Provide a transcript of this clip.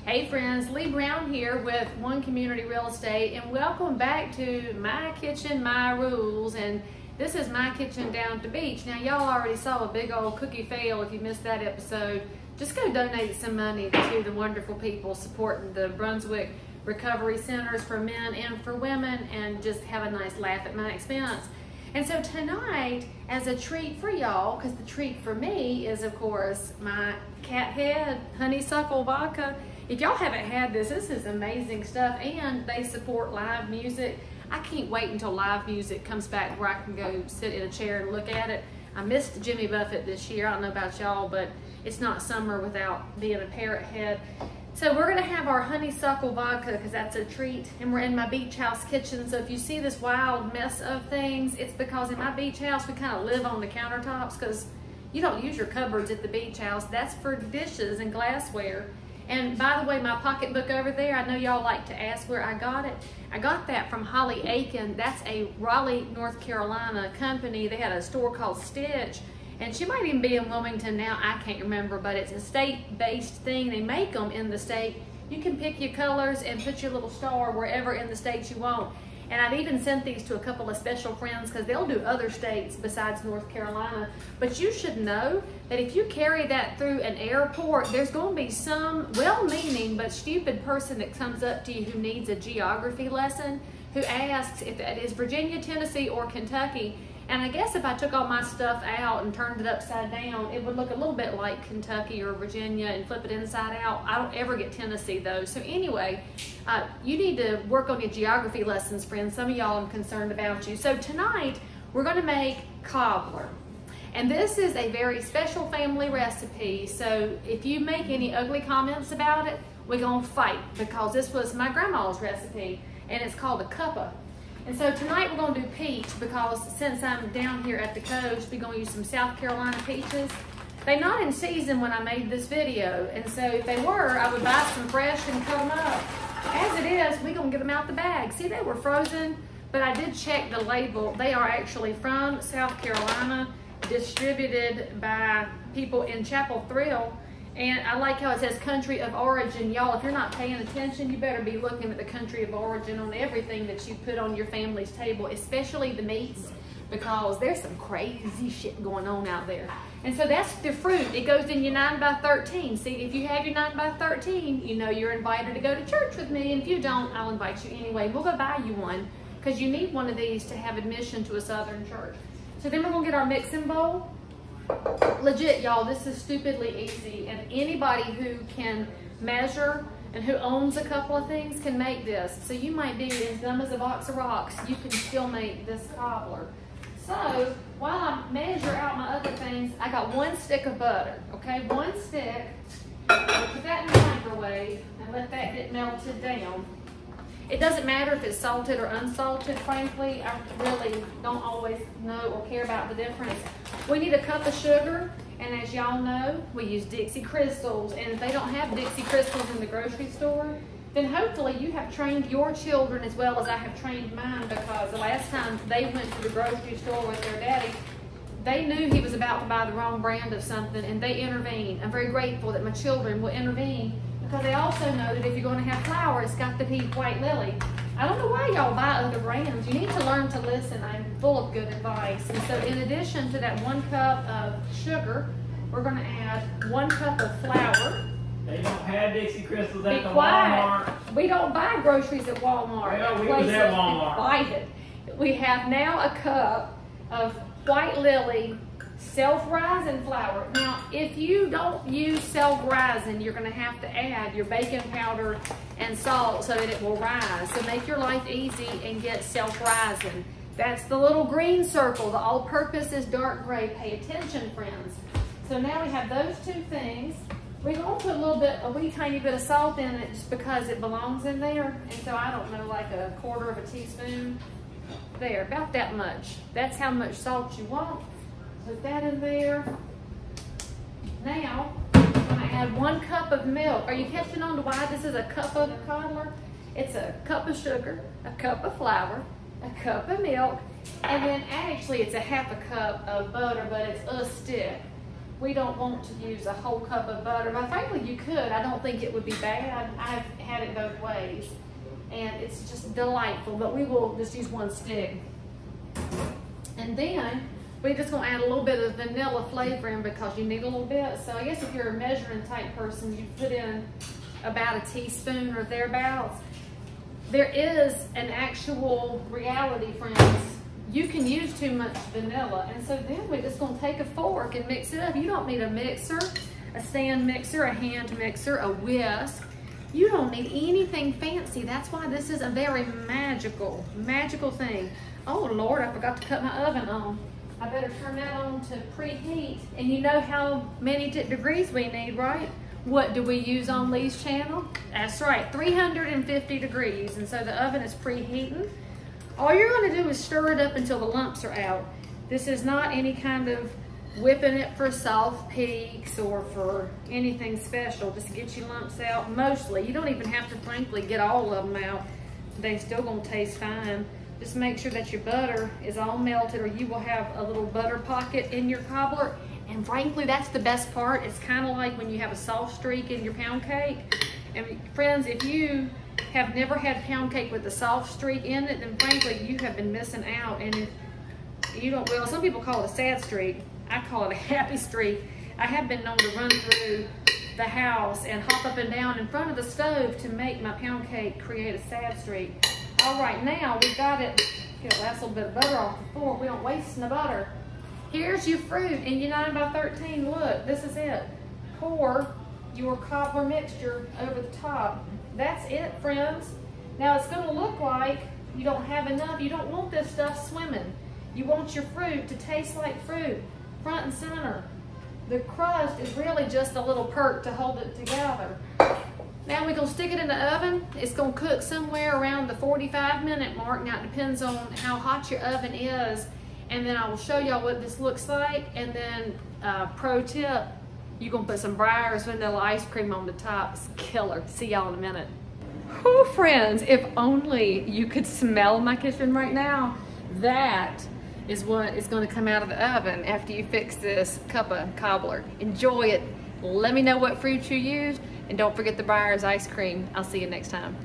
Hey friends, Leigh Brown here with One Community Real Estate, and welcome back to My Kitchen, My Rules. And this is my kitchen down at the beach. Now y'all already saw a big old cookie fail. If you missed that episode, just go donate some money to the wonderful people supporting the Brunswick Recovery Centers for men and for women, and just have a nice laugh at my expense. And so tonight, as a treat for y'all, because the treat for me is of course my cat head honeysuckle vodka. If y'all haven't had this is amazing stuff, and they support live music. I can't wait until live music comes back where I can go sit in a chair and look at it. I missed Jimmy Buffett this year. I don't know about y'all, but it's not summer without being a parrot head. So we're gonna have our honeysuckle vodka because that's a treat, and we're in my beach house kitchen. So if you see this wild mess of things, it's because in my beach house we kind of live on the countertops, because you don't use your cupboards at the beach house. That's for dishes and glassware. And by the way, my pocketbook over there, I know y'all like to ask where I got it. I got that from Holly Aiken. That's a Raleigh, North Carolina company. They had a store called Stitch, and she might even be in Wilmington now. I can't remember, but it's a state-based thing. They make them in the state. You can pick your colors and put your little star wherever in the state you want. And I've even sent these to a couple of special friends because they'll do other states besides North Carolina. But you should know that if you carry that through an airport, there's going to be some well-meaning but stupid person that comes up to you who needs a geography lesson, who asks if that is Virginia, Tennessee, or Kentucky. And I guess if I took all my stuff out and turned it upside down, it would look a little bit like Kentucky or Virginia, and flip it inside out. I don't ever get Tennessee though. So anyway, you need to work on your geography lessons, friends. Some of y'all I'm concerned about you. So tonight, we're gonna make cobbler. And this is a very special family recipe. So if you make any ugly comments about it, we're gonna fight, because this was my grandma's recipe, and it's called a cuppa. And so tonight we're going to do peach, because since I'm down here at the coast, we're going to use some South Carolina peaches. They're not in season when I made this video, and so if they were, I would buy some fresh and cut them up. As it is, we're going to get them out the bag. See, they were frozen, but I did check the label. They are actually from South Carolina, distributed by people in Chapel Thrill. And I like how it says country of origin. Y'all, if you're not paying attention, you better be looking at the country of origin on everything that you put on your family's table, especially the meats, because there's some crazy shit going on out there. And so that's the fruit. It goes in your 9x13. See, if you have your 9x13, you know you're invited to go to church with me. And if you don't, I'll invite you anyway. We'll go buy you one, because you need one of these to have admission to a Southern church. So then we're gonna get our mixing bowl. Legit, y'all, this is stupidly easy, and anybody who can measure and who owns a couple of things can make this. So you might be as dumb as a box of rocks, you can still make this cobbler. So while I measure out my other things, I got 1 stick of butter, okay? 1 stick. I'll put that in the microwave and let that get melted down. It doesn't matter if it's salted or unsalted, frankly. I really don't always know or care about the difference. We need a cup of sugar, and as y'all know, we use Dixie Crystals. And if they don't have Dixie Crystals in the grocery store, then hopefully you have trained your children as well as I have trained mine, because the last time they went to the grocery store with their daddy, they knew he was about to buy the wrong brand of something, and they intervened. I'm very grateful that my children will intervene, because they also know that if you're going to have flour, it's got to be White Lilly. I don't know why y'all buy other brands. You need to learn to listen. I'm full of good advice. And so in addition to that 1 cup of sugar, we're going to add 1 cup of flour. They don't have Dixie Crystals at the Walmart. Walmart. We don't buy groceries at Walmart. Well, we was at Walmart. We have now a cup of White Lilly self-rising flour. Now, if you don't use self-rising, you're going to have to add your baking powder and salt so that it will rise. So make your life easy and get self-rising. That's the little green circle. The all-purpose is dark gray. Pay attention, friends. So now we have those 2 things. We're going to put a wee tiny bit of salt in it just because it belongs in there. And so I don't know, like a 1/4 of a teaspoon. There, about that much. That's how much salt you want. Put that in there. Now, I'm going to add 1 cup of milk. Are you catching on to why this is a Cuppa Cobbler? It's a cup of sugar, a cup of flour, a cup of milk, and then actually it's a 1/2 cup of butter, but it's a stick. we don't want to use a whole cup of butter, but frankly you could. I don't think it would be bad. I've had it both ways and it's just delightful, but we will just use one stick. And then we're just gonna add a little bit of vanilla flavoring because you need a little bit. So I guess if you're a measuring type person, you put in about a teaspoon or thereabouts. There is an actual reality, friends. You can use too much vanilla. And so then we're just gonna take a fork and mix it up. You don't need a mixer, a stand mixer, a hand mixer, a whisk. You don't need anything fancy. That's why this is a very magical thing. Oh Lord, I forgot to cut my oven on. I better turn that on to preheat. And you know how many degrees we need, right? What do we use on Leigh's channel? That's right, 350 degrees. And so the oven is preheating. All you're gonna do is stir it up until the lumps are out. This is not any kind of whipping it for soft peaks or for anything special. Just get your lumps out mostly. You don't even have to, frankly, get all of them out. They're still gonna taste fine. Just make sure that your butter is all melted or you will have a little butter pocket in your cobbler. And frankly, that's the best part. It's kind of like when you have a soft streak in your pound cake. And friends, if you have never had pound cake with a soft streak in it, then frankly, you have been missing out. And if you don't, well, some people call it a sad streak. I call it a happy streak. I have been known to run through the house and hop up and down in front of the stove to make my pound cake create a sad streak. All right, now we got it. Get a last little bit of butter off the fork. We don't waste the butter. Here's your fruit in your 9 by 13. Look, this is it. Pour your cobbler mixture over the top. That's it, friends. Now it's gonna look like you don't have enough. You don't want this stuff swimming. You want your fruit to taste like fruit, front and center. The crust is really just a little perk to hold it together. Now we're gonna stick it in the oven. It's gonna cook somewhere around the 45-minute mark. Now it depends on how hot your oven is. And then I will show y'all what this looks like. And then pro tip, you're gonna put some Breyers vanilla ice cream on the top. It's killer. See y'all in a minute. Oh, friends, if only you could smell my kitchen right now. That is what is gonna come out of the oven after you fix this Cuppa Cobbler. Enjoy it. Let me know what fruit you used. And don't forget the Breyers ice cream. I'll see you next time.